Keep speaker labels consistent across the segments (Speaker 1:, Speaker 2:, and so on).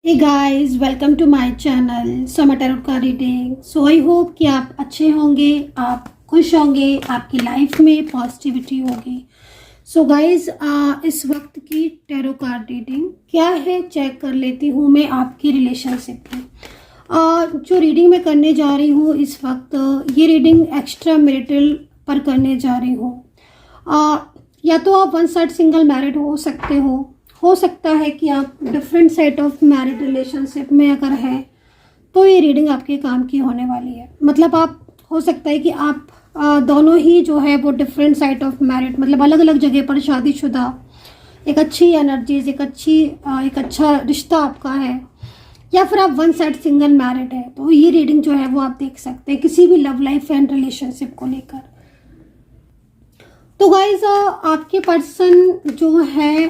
Speaker 1: Hey guys, welcome to my channel Soma tarot का reading. So I hope कि आप अच्छे होंगे, आप खुश होंगे, आपकी लाइफ में पॉजिटिविटी होगी। सो गाइस, इस वक्त की टैरो कार्ड रीडिंग क्या है चेक कर लेती हूँ मैं आपकी रिलेशनशिप की। जो रीडिंग मैं करने जा रही हूँ इस वक्त, ये रीडिंग एक्स्ट्रा मैरिटल पर करने जा रही हूँ। या तो आप वन साइड सिंगल मैरिड हो सकता है कि आप different side of married relationship में अगर है तो ये रीडिंग आपके काम की होने वाली है। मतलब आप हो सकता है कि आप दोनों ही जो है वो डिफरेंट साइड ऑफ मैरिड, मतलब अलग अलग जगह पर शादीशुदा, एक अच्छी एनर्जीज, एक अच्छा रिश्ता आपका है, या फिर आप वन साइड सिंगल मैरिड है। तो ये रीडिंग जो है वो आप देख सकते हैं किसी भी लव लाइफ एंड रिलेशनशिप को लेकर। तो गाइज, आपके पर्सन जो है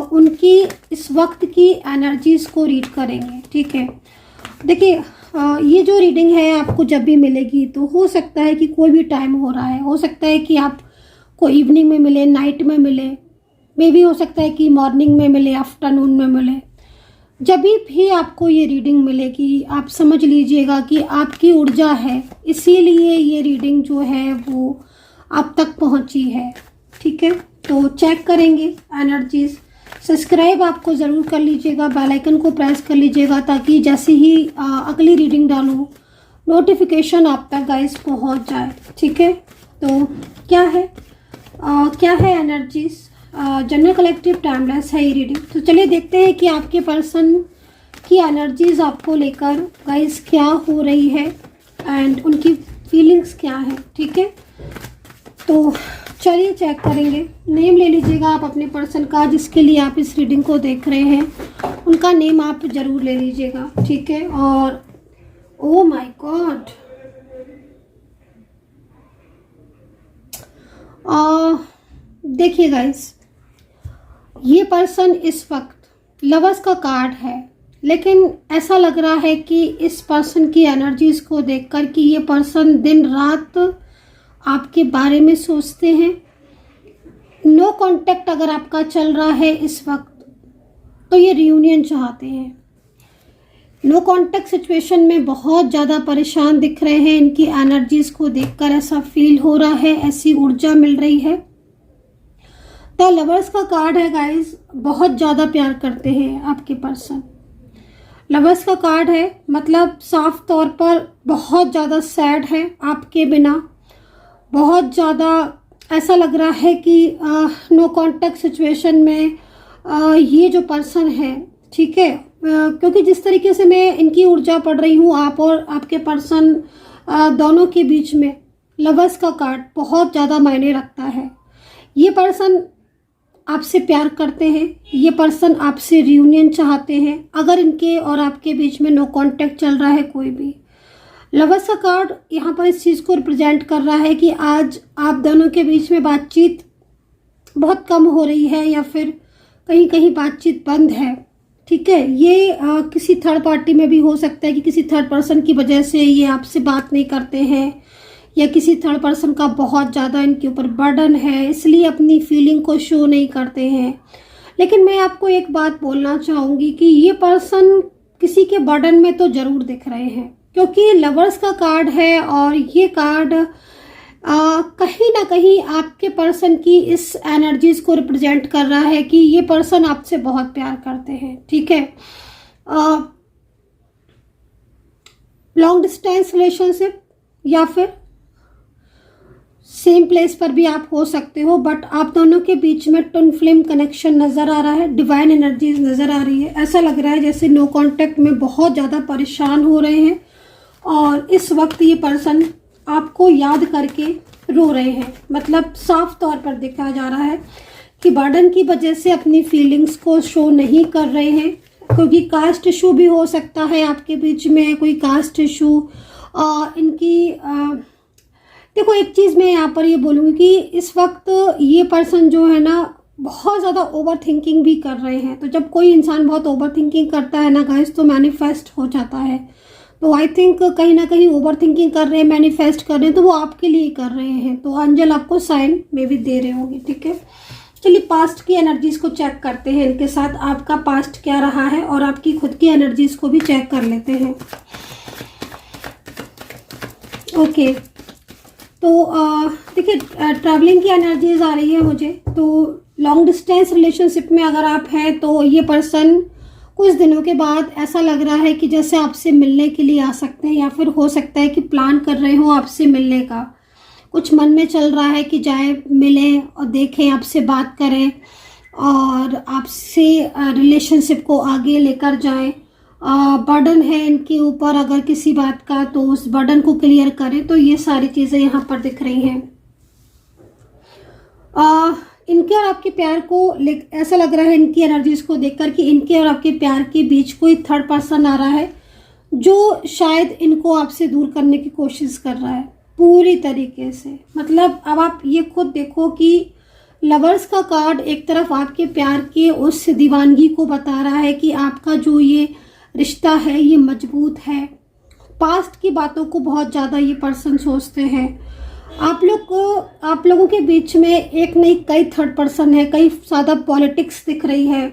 Speaker 1: उनकी इस वक्त की एनर्जीज को रीड करेंगे। ठीक है, देखिए, ये जो रीडिंग है आपको जब भी मिलेगी तो हो सकता है कि कोई भी टाइम हो रहा है, हो सकता है कि आपको इवनिंग में मिले, नाइट में मिले, मे भी हो सकता है कि मॉर्निंग में मिले, आफ्टरनून में मिले। जब भी आपको ये रीडिंग मिलेगी आप समझ लीजिएगा कि आपकी ऊर्जा है, इसीलिए ये रीडिंग जो है वो आप तक पहुंची है। ठीक है, तो चेक करेंगे एनर्जीज। सब्सक्राइब आपको ज़रूर कर लीजिएगा, बेल आइकन को प्रेस कर लीजिएगा ताकि जैसे ही अगली रीडिंग डालूँ नोटिफिकेशन आप तक गाइस पहुंच जाए। ठीक है, तो क्या है एनर्जीज। जनरल कलेक्टिव टाइमलेस है ये रीडिंग। तो चलिए देखते हैं कि आपके पर्सन की एनर्जीज आपको लेकर गाइस क्या हो रही है एंड उनकी फीलिंग्स क्या है। ठीक है, तो चलिए चेक करेंगे। नेम ले लीजिएगा आप अपने पर्सन का जिसके लिए आप इस रीडिंग को देख रहे हैं, उनका नेम आप जरूर ले लीजिएगा। ठीक है, और ओ माय गॉड, देखिए गाइस, ये पर्सन इस वक्त लवर्स का कार्ड है, लेकिन ऐसा लग रहा है कि इस पर्सन की एनर्जीज को देखकर कि ये पर्सन दिन रात आपके बारे में सोचते हैं। नो कांटेक्ट अगर आपका चल रहा है इस वक्त तो ये रियूनियन चाहते हैं। नो कांटेक्ट सिचुएशन में बहुत ज़्यादा परेशान दिख रहे हैं। इनकी एनर्जीज को देखकर ऐसा फील हो रहा है, ऐसी ऊर्जा मिल रही है। द लवर्स का कार्ड है गाइस, बहुत ज़्यादा प्यार करते हैं आपके पर्सन। लवर्स का कार्ड है, मतलब साफ तौर पर बहुत ज़्यादा सैड है आपके बिना। बहुत ज़्यादा ऐसा लग रहा है कि नो कांटेक्ट सिचुएशन में ये जो पर्सन है, ठीक है, क्योंकि जिस तरीके से मैं इनकी ऊर्जा पढ़ रही हूँ, आप और आपके पर्सन दोनों के बीच में लवर्स का कार्ड बहुत ज़्यादा मायने रखता है। ये पर्सन आपसे प्यार करते हैं, ये पर्सन आपसे रियूनियन चाहते हैं अगर इनके और आपके बीच में नो कांटेक्ट चल रहा है कोई भी। लवर्स का कार्ड यहाँ पर इस चीज़ को रिप्रेजेंट कर रहा है कि आज आप दोनों के बीच में बातचीत बहुत कम हो रही है या फिर कहीं कहीं बातचीत बंद है। ठीक है, ये किसी थर्ड पार्टी में भी हो सकता है कि किसी थर्ड पर्सन की वजह से ये आपसे बात नहीं करते हैं, या किसी थर्ड पर्सन का बहुत ज़्यादा इनके ऊपर बर्डन है इसलिए अपनी फीलिंग को शो नहीं करते हैं। लेकिन मैं आपको एक बात बोलना चाहूँगी कि ये पर्सन किसी के बर्डन में तो ज़रूर दिख रहे हैं, क्योंकि लवर्स का कार्ड है और ये कार्ड कहीं ना कहीं आपके पर्सन की इस एनर्जीज को रिप्रेजेंट कर रहा है कि ये पर्सन आपसे बहुत प्यार करते हैं। ठीक है, लॉन्ग डिस्टेंस रिलेशनशिप या फिर सेम प्लेस पर भी आप हो सकते हो, बट आप दोनों के बीच में ट्विन फ्लेम कनेक्शन नज़र आ रहा है, डिवाइन एनर्जीज नज़र आ रही है। ऐसा लग रहा है जैसे नो कांटेक्ट में बहुत ज़्यादा परेशान हो रहे हैं और इस वक्त ये पर्सन आपको याद करके रो रहे हैं। मतलब साफ तौर पर देखा जा रहा है कि बर्डन की वजह से अपनी फीलिंग्स को शो नहीं कर रहे हैं, क्योंकि कास्ट इशू भी हो सकता है आपके बीच में, कोई कास्ट इशू इनकी देखो, एक चीज़ मैं यहाँ पर ये बोलूँगी कि इस वक्त ये पर्सन जो है ना बहुत ज़्यादा ओवर थिंकिंग भी कर रहे हैं। तो जब कोई इंसान बहुत ओवर थिंकिंग करता है ना गाइस, तो मैनिफेस्ट हो जाता है। तो आई थिंक कहीं ना कहीं ओवर थिंकिंग कर रहे हैं, मैनिफेस्ट कर रहे हैं, तो वो आपके लिए कर रहे हैं। तो एंजल आपको साइन में भी दे रहे होंगे। ठीक है, चलिए पास्ट की एनर्जीज को चेक करते हैं इनके साथ, आपका पास्ट क्या रहा है और आपकी खुद की एनर्जीज को भी चेक कर लेते हैं। ओके, तो देखिए ट्रैवलिंग की एनर्जीज आ रही है मुझे। तो लॉन्ग डिस्टेंस रिलेशनशिप में अगर आप हैं तो ये पर्सन कुछ दिनों के बाद ऐसा लग रहा है कि जैसे आपसे मिलने के लिए आ सकते हैं, या फिर हो सकता है कि प्लान कर रहे हो आपसे मिलने का। कुछ मन में चल रहा है कि जाए, मिलें और देखें, आपसे बात करें और आपसे रिलेशनशिप को आगे लेकर जाएं। बर्डन है इनके ऊपर अगर किसी बात का, तो उस बर्डन को क्लियर करें। तो ये सारी चीज़ें यहाँ पर दिख रही हैं। इनके और आपके प्यार को ऐसा लग रहा है इनकी एनर्जीज को देखकर कि इनके और आपके प्यार के बीच कोई थर्ड पर्सन आ रहा है जो शायद इनको आपसे दूर करने की कोशिश कर रहा है पूरी तरीके से। मतलब अब आप ये खुद देखो कि लवर्स का कार्ड एक तरफ आपके प्यार के उस दीवानगी को बता रहा है कि आपका जो ये रिश्ता है ये मजबूत है। पास्ट की बातों को बहुत ज़्यादा ये पर्सन सोचते हैं। आप लोगों के बीच में एक नहीं कई थर्ड पर्सन है, कई ज़्यादा पॉलिटिक्स दिख रही है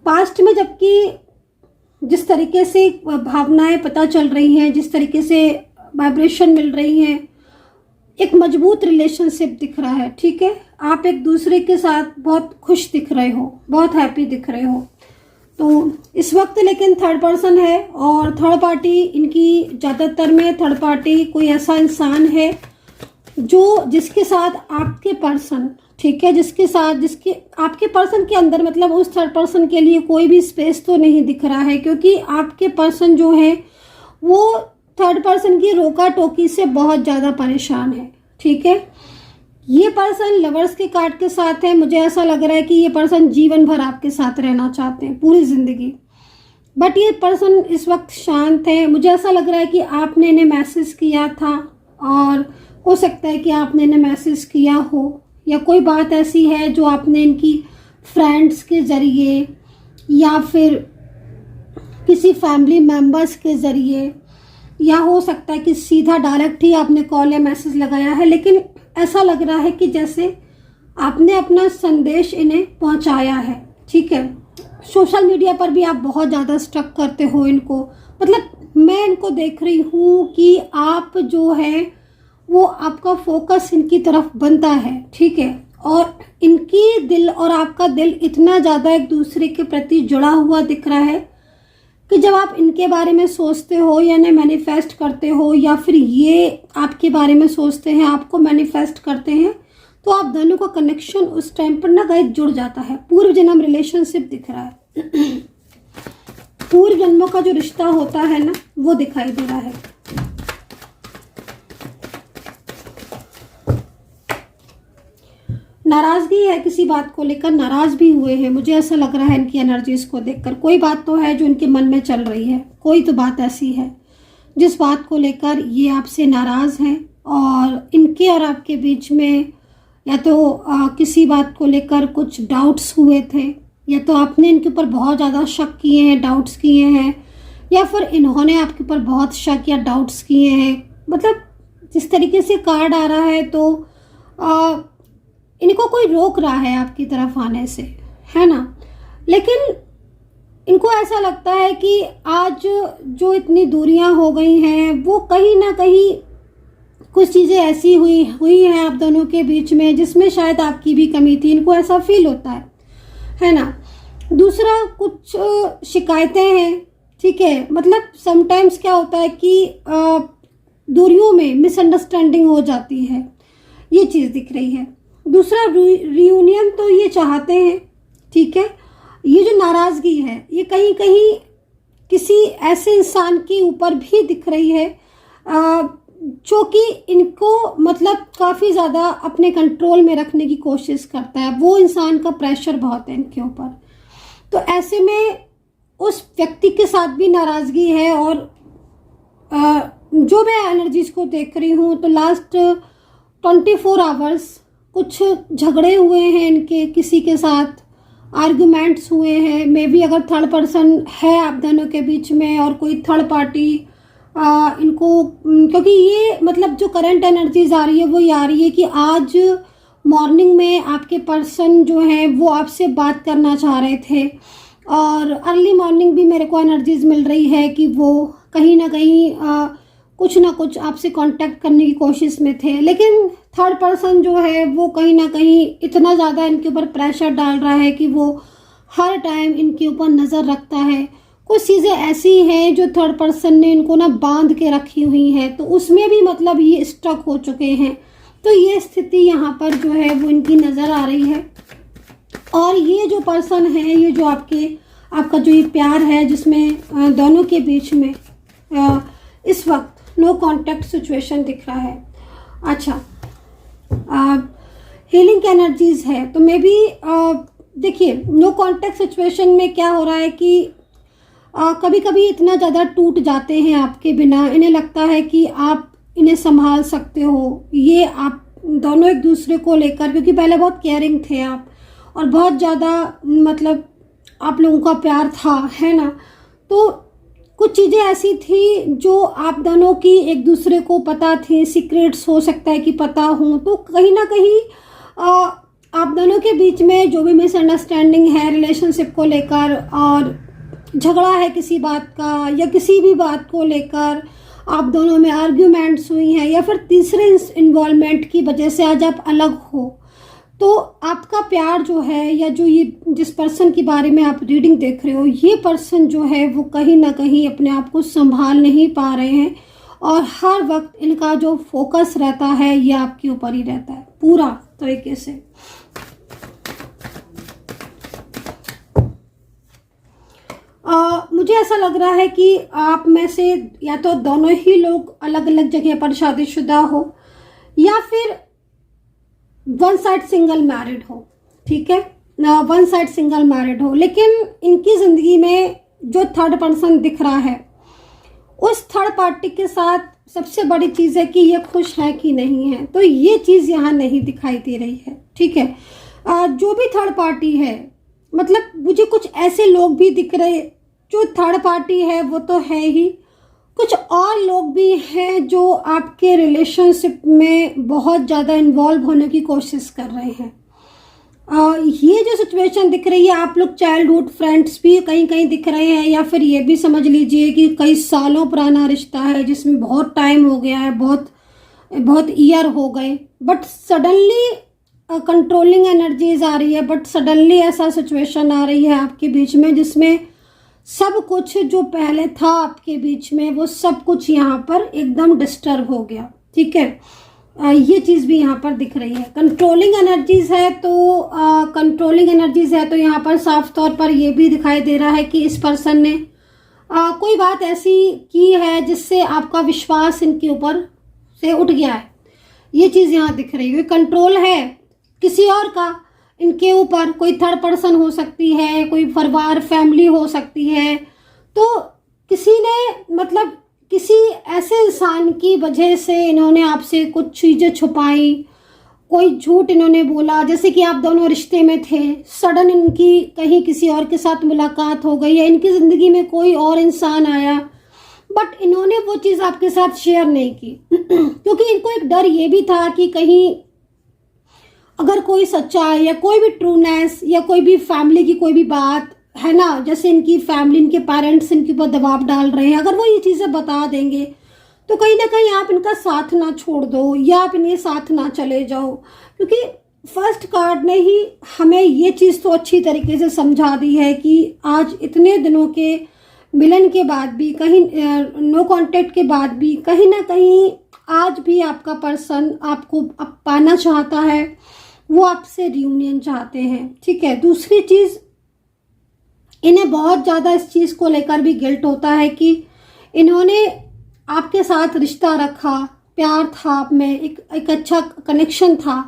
Speaker 1: पास्ट में। जबकि जिस तरीके से भावनाएं पता चल रही हैं, जिस तरीके से वाइब्रेशन मिल रही हैं, एक मजबूत रिलेशनशिप दिख रहा है। ठीक है, आप एक दूसरे के साथ बहुत खुश दिख रहे हो, बहुत हैप्पी दिख रहे हो। तो इस वक्त लेकिन थर्ड पर्सन है और थर्ड पार्टी इनकी, ज़्यादातर में थर्ड पार्टी कोई ऐसा इंसान है जिसके साथ आपके पर्सन, ठीक है, जिसके आपके पर्सन के अंदर, मतलब उस थर्ड पर्सन के लिए कोई भी स्पेस तो नहीं दिख रहा है, क्योंकि आपके पर्सन जो है वो थर्ड पर्सन की रोका टोकी से बहुत ज़्यादा परेशान है। ठीक है, ये पर्सन लवर्स के कार्ड के साथ है। मुझे ऐसा लग रहा है कि ये पर्सन जीवन भर आपके साथ रहना चाहते हैं, पूरी जिंदगी। बट ये पर्सन इस वक्त शांत है। मुझे ऐसा लग रहा है कि आपने इन्हें मैसेज किया था, और हो सकता है कि आपने इन्हें मैसेज किया हो, या कोई बात ऐसी है जो आपने इनकी फ्रेंड्स के ज़रिए या फिर किसी फैमिली मेम्बर्स के ज़रिए, या हो सकता है कि सीधा डायरेक्ट ही आपने कॉल या मैसेज लगाया है। लेकिन ऐसा लग रहा है कि जैसे आपने अपना संदेश इन्हें पहुंचाया है। ठीक है, सोशल मीडिया पर भी आप बहुत ज़्यादा स्टक करते हो इनको। मतलब मैं इनको देख रही हूँ कि आप जो है वो, आपका फोकस इनकी तरफ बनता है। ठीक है, और इनकी दिल और आपका दिल इतना ज़्यादा एक दूसरे के प्रति जुड़ा हुआ दिख रहा है कि जब आप इनके बारे में सोचते हो या इन्हें मैनिफेस्ट करते हो, या फिर ये आपके बारे में सोचते हैं, आपको मैनिफेस्ट करते हैं, तो आप दोनों का कनेक्शन उस टाइम पर ना गाइस जुड़ जाता है। पूर्व जन्म रिलेशनशिप दिख रहा है। पूर्व जन्मों का जो रिश्ता होता है ना, वो दिखाई दे रहा है। नाराजगी है, किसी बात को लेकर नाराज भी हुए हैं। मुझे ऐसा लग रहा है इनकी एनर्जीज को देखकर कोई बात तो है जो इनके मन में चल रही है। कोई तो बात ऐसी है जिस बात को लेकर ये आपसे नाराज हैं, और इनके और आपके बीच में या तो किसी बात को लेकर कुछ डाउट्स हुए थे, या तो आपने इनके ऊपर बहुत ज़्यादा शक किए हैं, डाउट्स किए हैं, या फिर इन्होंने आपके ऊपर बहुत शक या डाउट्स किए हैं। मतलब जिस तरीके से कार्ड आ रहा है तो इनको कोई रोक रहा है आपकी तरफ आने से, है ना। लेकिन इनको ऐसा लगता है कि आज जो इतनी दूरियां हो गई हैं, वो कहीं ना कहीं कुछ चीज़ें ऐसी हुई हैं आप दोनों के बीच में जिसमें शायद आपकी भी कमी थी। इनको ऐसा फील होता है ना। दूसरा, कुछ शिकायतें हैं। ठीक है, मतलब समटाइम्स क्या होता है कि दूरियों में मिसअंडरस्टैंडिंग हो जाती है, ये चीज़ दिख रही है। दूसरा, रियूनियन तो ये चाहते हैं। ठीक है, ये जो नाराज़गी है ये कहीं कहीं किसी ऐसे इंसान के ऊपर भी दिख रही है जो कि इनको मतलब काफ़ी ज़्यादा अपने कंट्रोल में रखने की कोशिश करता है। वो इंसान का प्रेशर बहुत है इनके ऊपर। तो ऐसे में उस व्यक्ति के साथ भी नाराज़गी है। और जो मैं एनर्जीज को देख रही हूँ तो लास्ट 24 आवर्स कुछ झगड़े हुए हैं इनके किसी के साथ, आर्गुमेंट्स हुए हैं। मे बी अगर थर्ड पर्सन है आप दोनों के बीच में और कोई थर्ड पार्टी इनको, क्योंकि ये मतलब जो करंट एनर्जीज आ रही है वो ये आ रही है कि आज मॉर्निंग में आपके पर्सन जो है वो आपसे बात करना चाह रहे थे, और अर्ली मॉर्निंग भी मेरे को एनर्जीज मिल रही है कि वो कहीं ना कहीं कुछ ना कुछ आपसे कांटेक्ट करने की कोशिश में थे। लेकिन थर्ड पर्सन जो है वो कहीं ना कहीं इतना ज़्यादा इनके ऊपर प्रेशर डाल रहा है कि वो हर टाइम इनके ऊपर नज़र रखता है। कुछ चीज़ें ऐसी हैं जो थर्ड पर्सन ने इनको ना बांध के रखी हुई हैं, तो उसमें भी मतलब ये स्टक हो चुके हैं। तो ये स्थिति यहाँ पर जो है वो इनकी नज़र आ रही है। और ये जो पर्सन है, ये जो आपका जो ये प्यार है जिसमें दोनों के बीच में इस वक्त नो कांटेक्ट सिचुएशन दिख रहा है। अच्छा, हीलिंग एनर्जीज है, तो मे बी देखिए नो कांटेक्ट सिचुएशन में क्या हो रहा है कि कभी कभी इतना ज़्यादा टूट जाते हैं आपके बिना, इन्हें लगता है कि आप इन्हें संभाल सकते हो। ये आप दोनों एक दूसरे को लेकर, क्योंकि पहले बहुत केयरिंग थे आप और बहुत ज़्यादा मतलब आप लोगों का प्यार था, है ना। तो कुछ चीज़ें ऐसी थी जो आप दोनों की एक दूसरे को पता थी, सीक्रेट्स हो सकता है कि पता हो, तो कहीं ना कहीं आप दोनों के बीच में जो भी मिसअंडरस्टैंडिंग है रिलेशनशिप को लेकर, और झगड़ा है किसी बात का या किसी भी बात को लेकर, आप दोनों में आर्ग्यूमेंट्स हुई हैं या फिर तीसरे इन्वॉल्वमेंट की वजह से आज आप अलग हो, तो आपका प्यार जो है या जो ये जिस पर्सन के बारे में आप रीडिंग देख रहे हो, ये पर्सन जो है वो कहीं ना कहीं अपने आप को संभाल नहीं पा रहे हैं, और हर वक्त इनका जो फोकस रहता है ये आपके ऊपर ही रहता है पूरा तरीके से। मुझे ऐसा लग रहा है कि आप में से या तो दोनों ही लोग अलग अलग जगह पर शादीशुदा हो, या फिर वन साइड सिंगल मैरिड हो, ठीक है ना, वन साइड सिंगल मैरिड हो। लेकिन इनकी ज़िंदगी में जो थर्ड पर्सन दिख रहा है, उस थर्ड पार्टी के साथ सबसे बड़ी चीज़ है कि ये खुश है कि नहीं है, तो ये चीज़ यहाँ नहीं दिखाई दे रही है, ठीक है। जो भी थर्ड पार्टी है, मतलब मुझे कुछ ऐसे लोग भी दिख रहे, जो थर्ड पार्टी है वो तो है ही, कुछ और लोग भी हैं जो आपके रिलेशनशिप में बहुत ज़्यादा इन्वॉल्व होने की कोशिश कर रहे हैं। ये जो सिचुएशन दिख रही है, आप लोग चाइल्डहुड फ्रेंड्स भी कहीं कहीं दिख रहे हैं, या फिर ये भी समझ लीजिए कि कई सालों पुराना रिश्ता है जिसमें बहुत टाइम हो गया है, बहुत ईयर हो गए, बट सडनली कंट्रोलिंग एनर्जीज आ रही है, बट सडनली ऐसा सिचुएशन आ रही है आपके बीच में जिसमें सब कुछ जो पहले था आपके बीच में वो सब कुछ यहाँ पर एकदम डिस्टर्ब हो गया, ठीक है। ये चीज़ भी यहाँ पर दिख रही है। कंट्रोलिंग एनर्जीज है, तो कंट्रोलिंग एनर्जीज है तो यहाँ पर साफ तौर पर ये भी दिखाई दे रहा है कि इस पर्सन ने कोई बात ऐसी की है जिससे आपका विश्वास इनके ऊपर से उठ गया है। ये चीज़ यहाँ दिख रही है। कंट्रोल है किसी और का इनके ऊपर, कोई थर्ड पर्सन हो सकती है, कोई परिवार फैमिली हो सकती है, तो किसी ने मतलब किसी ऐसे इंसान की वजह से इन्होंने आपसे कुछ चीज़ें छुपाई, कोई झूठ इन्होंने बोला, जैसे कि आप दोनों रिश्ते में थे, सडन इनकी कहीं किसी और के साथ मुलाकात हो गई, या इनकी ज़िंदगी में कोई और इंसान आया, बट इन्होंने वो चीज़ आपके साथ शेयर नहीं की क्योंकि इनको एक डर ये भी था कि कहीं अगर कोई सच्चाई या कोई भी ट्रूनेस या कोई भी फैमिली की कोई भी बात है ना, जैसे इनकी फैमिली, इनके पेरेंट्स इनके ऊपर दबाव डाल रहे हैं, अगर वो ये चीज़ें बता देंगे तो कहीं ना कहीं आप इनका साथ ना छोड़ दो या आप इनके साथ ना चले जाओ। क्योंकि फर्स्ट कार्ड ने ही हमें ये चीज़ तो अच्छी तरीके से समझा दी है कि आज इतने दिनों के मिलन के बाद भी, कहीं नो कांटेक्ट के बाद भी, कहीं ना कहीं आज भी आपका पर्सन आपको पाना चाहता है, वो आपसे रियूनियन चाहते हैं, ठीक है। दूसरी चीज़, इन्हें बहुत ज़्यादा इस चीज़ को लेकर भी गिल्ट होता है कि इन्होंने आपके साथ रिश्ता रखा, प्यार था आप में, एक अच्छा कनेक्शन था,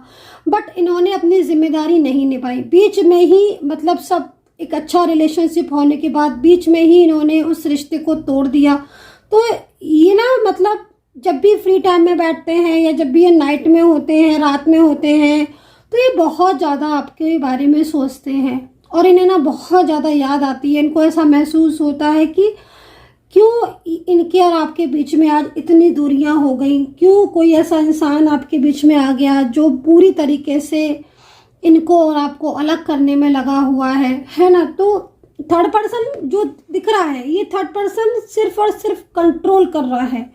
Speaker 1: बट इन्होंने अपनी जिम्मेदारी नहीं निभाई। बीच में ही मतलब सब एक अच्छा रिलेशनशिप होने के बाद बीच में ही इन्होंने उस रिश्ते को तोड़ दिया। तो ये ना मतलब जब भी फ्री टाइम में बैठते हैं या जब भी ये नाइट में होते हैं, रात में होते हैं, तो ये बहुत ज़्यादा आपके बारे में सोचते हैं और इन्हें ना बहुत ज़्यादा याद आती है। इनको ऐसा महसूस होता है कि क्यों इनके और आपके बीच में आज इतनी दूरियां हो गई, क्यों कोई ऐसा इंसान आपके बीच में आ गया जो पूरी तरीके से इनको और आपको अलग करने में लगा हुआ है ना। तो थर्ड पर्सन जो दिख रहा है, ये थर्ड पर्सन सिर्फ और सिर्फ कंट्रोल कर रहा है।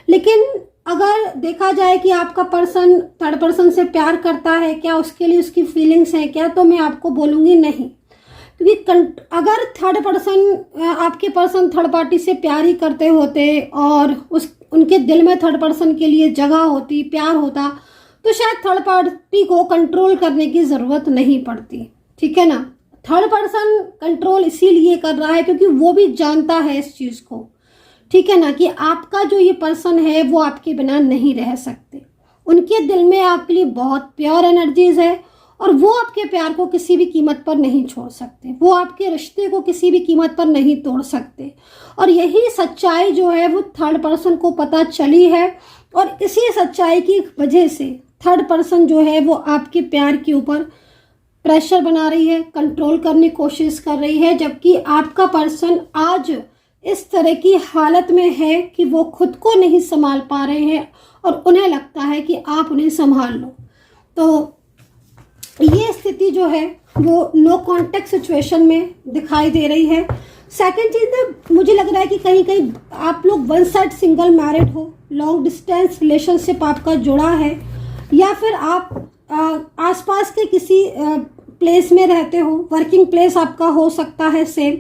Speaker 1: लेकिन अगर देखा जाए कि आपका पर्सन थर्ड पर्सन से प्यार करता है क्या, उसके लिए उसकी फीलिंग्स हैं क्या, तो मैं आपको बोलूँगी नहीं। क्योंकि अगर थर्ड पर्सन आपके पर्सन थर्ड पार्टी से प्यार ही करते होते और उनके दिल में थर्ड पर्सन के लिए जगह होती, प्यार होता, तो शायद थर्ड पार्टी को कंट्रोल करने की ज़रूरत नहीं पड़ती। ठीक है ना। थर्ड पर्सन कंट्रोल इसीलिए कर रहा है क्योंकि वो भी जानता है इस चीज़ को, ठीक है ना, कि आपका जो ये पर्सन है वो आपके बिना नहीं रह सकते। उनके दिल में आपके लिए बहुत प्योर एनर्जीज है और वो आपके प्यार को किसी भी कीमत पर नहीं छोड़ सकते, वो आपके रिश्ते को किसी भी कीमत पर नहीं तोड़ सकते। और यही सच्चाई जो है वो थर्ड पर्सन को पता चली है और इसी सच्चाई की वजह से थर्ड पर्सन जो है वो आपके प्यार के ऊपर प्रेशर बना रही है, कंट्रोल करने की कोशिश कर रही है। जबकि आपका पर्सन आज इस तरह की हालत में है कि वो खुद को नहीं संभाल पा रहे हैं और उन्हें लगता है कि आप उन्हें संभाल लो। तो ये स्थिति जो है वो नो कॉन्टेक्ट सिचुएशन में दिखाई दे रही है। सेकंड चीज़ ना, मुझे लग रहा है कि कहीं कहीं आप लोग वन साइड सिंगल मैरिड हो, लॉन्ग डिस्टेंस रिलेशनशिप आपका जुड़ा है, या फिर आप आसपास के किसी प्लेस में रहते हो, वर्किंग प्लेस आपका हो सकता है सेम।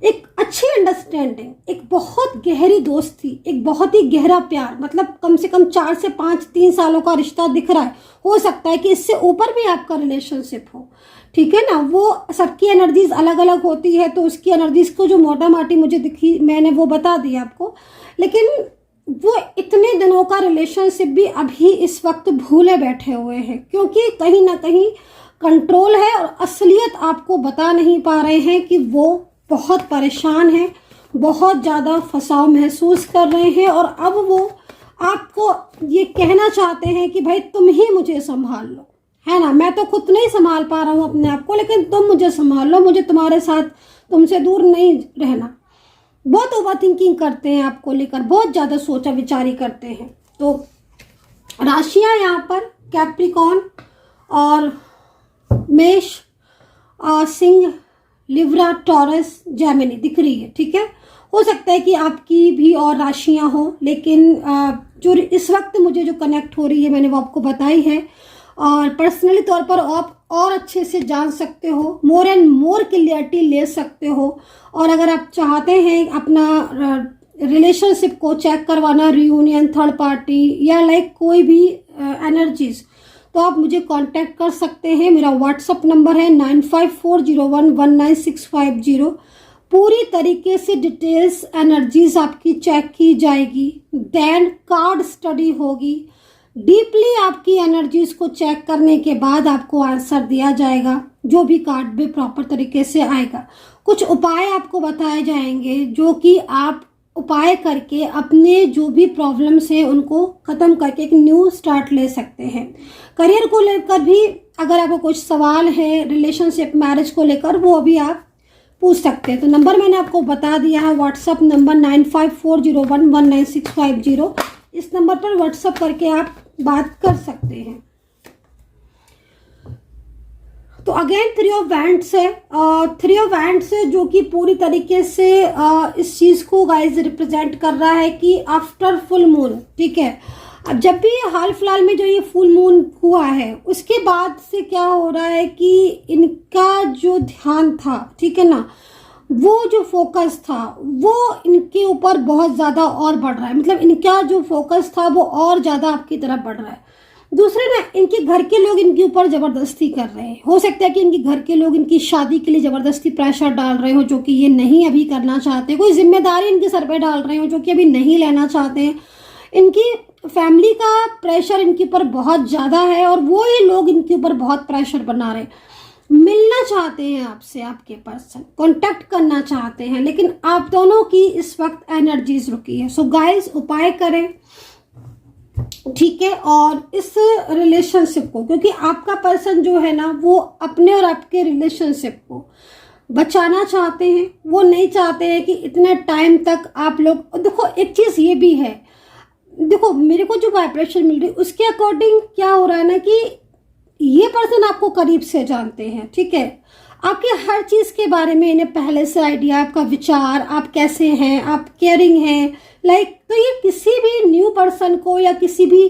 Speaker 1: एक अच्छी अंडरस्टैंडिंग, एक बहुत गहरी दोस्ती, एक बहुत ही गहरा प्यार, मतलब कम से कम 4 से 5 3 सालों का रिश्ता दिख रहा है। हो सकता है कि इससे ऊपर भी आपका रिलेशनशिप हो, ठीक है ना। वो सबकी एनर्जीज अलग अलग होती है, तो उसकी एनर्जीज को जो मोटा माटी मुझे दिखी मैंने वो बता दी आपको। लेकिन वो इतने दिनों का रिलेशनशिप भी अभी इस वक्त भूले बैठे हुए हैं, क्योंकि कहीं ना कहीं कंट्रोल है और असलियत आपको बता नहीं पा रहे हैं कि वो बहुत परेशान हैं, बहुत ज़्यादा फंसाव महसूस कर रहे हैं और अब वो आपको ये कहना चाहते हैं कि भाई तुम ही मुझे संभाल लो, है ना। मैं तो खुद नहीं संभाल पा रहा हूँ अपने आप को, लेकिन तुम मुझे संभाल लो, मुझे तुम्हारे साथ तुमसे दूर नहीं रहना। बहुत ओवर थिंकिंग करते हैं आपको लेकर, बहुत ज़्यादा सोचा विचारी करते हैं। तो राशियाँ यहाँ पर कैप्रिकॉन और मेष, सिंह, लिब्रा, टॉरस, जेमिनी दिख रही है, ठीक है। हो सकता है कि आपकी भी और राशियां हो, लेकिन जो इस वक्त मुझे जो कनेक्ट हो रही है मैंने वो आपको बताई है। और पर्सनली तौर पर आप और अच्छे से जान सकते हो, मोर एंड मोर क्लियरिटी ले सकते हो। और अगर आप चाहते हैं अपना रिलेशनशिप को चेक करवाना, रियूनियन, थर्ड पार्टी या लाइक कोई भी एनर्जीज, तो आप मुझे कांटेक्ट कर सकते हैं। मेरा व्हाट्सअप नंबर है 9540119650। पूरी तरीके से डिटेल्स एनर्जीज आपकी चेक की जाएगी, देन कार्ड स्टडी होगी। डीपली आपकी एनर्जीज को चेक करने के बाद आपको आंसर दिया जाएगा, जो भी कार्ड भी प्रॉपर तरीके से आएगा। कुछ उपाय आपको बताए जाएंगे जो कि आप उपाय करके अपने जो भी प्रॉब्लम्स हैं उनको ख़त्म करके एक न्यू स्टार्ट ले सकते हैं। करियर को लेकर भी अगर आपको कुछ सवाल है, रिलेशनशिप, मैरिज को लेकर, वो भी आप पूछ सकते हैं। तो नंबर मैंने आपको बता दिया है, व्हाट्सअप नंबर 9540119650। इस नंबर पर व्हाट्सअप करके आप बात कर सकते हैं। तो अगेन 3 ऑफ वैंड्स है, 3 ऑफ वैंड्स है जो कि पूरी तरीके से इस चीज़ को गाइस रिप्रेजेंट कर रहा है कि आफ्टर फुल मून, ठीक है। अब जब भी हाल फिलहाल में जो ये फुल मून हुआ है उसके बाद से क्या हो रहा है कि इनका जो ध्यान था, ठीक है ना, वो जो फोकस था वो इनके ऊपर बहुत ज़्यादा और बढ़ रहा है। मतलब इनका जो फोकस था वो और ज़्यादा आपकी तरफ बढ़ रहा है। दूसरे ना, इनके घर के लोग इनके ऊपर ज़बरदस्ती कर रहे हैं। हो सकता है कि इनके घर के लोग इनकी शादी के लिए ज़बरदस्ती प्रेशर डाल रहे हो, जो कि ये नहीं अभी करना चाहते। कोई जिम्मेदारी इनके सर पे डाल रहे हो जो कि अभी नहीं लेना चाहते हैं। इनकी फैमिली का प्रेशर इनके ऊपर बहुत ज़्यादा है और वो ही लोग इनके ऊपर बहुत प्रेशर बना रहे हैं। मिलना चाहते हैं आपसे, आपके पर्सन कांटेक्ट करना चाहते हैं, लेकिन आप दोनों की इस वक्त एनर्जीज रुकी है। सो गाइस, उपाय करें, ठीक है। और इस रिलेशनशिप को, क्योंकि आपका पर्सन जो है ना वो अपने और आपके रिलेशनशिप को बचाना चाहते हैं, वो नहीं चाहते हैं कि इतने टाइम तक आप लोग। देखो एक चीज़ ये भी है, देखो मेरे को जो वाइब्रेशन मिल रही है उसके अकॉर्डिंग क्या हो रहा है ना कि ये पर्सन आपको करीब से जानते हैं, ठीक है, आपके हर चीज़ के बारे में इन्हें पहले से आइडिया, आपका विचार, आप कैसे हैं, आप केयरिंग हैं, लाइक तो ये किसी भी न्यू पर्सन को या किसी भी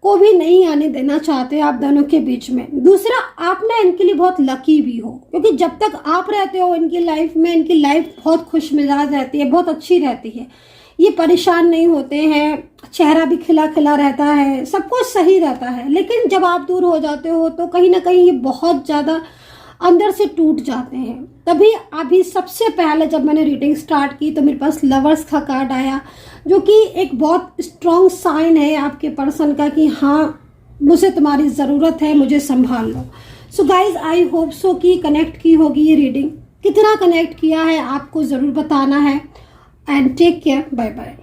Speaker 1: को भी नहीं आने देना चाहते आप दोनों के बीच में। दूसरा, आप ना इनके लिए बहुत लकी भी हो, क्योंकि जब तक आप रहते हो इनकी लाइफ में, इनकी लाइफ बहुत खुश मिजाज रहती है, बहुत अच्छी रहती है, ये परेशान नहीं होते हैं, चेहरा भी खिला खिला रहता है, सब कुछ सही रहता है। लेकिन जब आप दूर हो जाते हो तो कहीं ना कहीं ये बहुत ज़्यादा अंदर से टूट जाते हैं। तभी अभी सबसे पहले जब मैंने रीडिंग स्टार्ट की तो मेरे पास लवर्स का कार्ड आया, जो कि एक बहुत स्ट्रॉन्ग साइन है आपके पर्सन का कि हाँ मुझे तुम्हारी ज़रूरत है, मुझे संभाल लो। So guys I hope so कि कनेक्ट की होगी ये रीडिंग। कितना कनेक्ट किया है आपको ज़रूर बताना है। And take care, bye bye.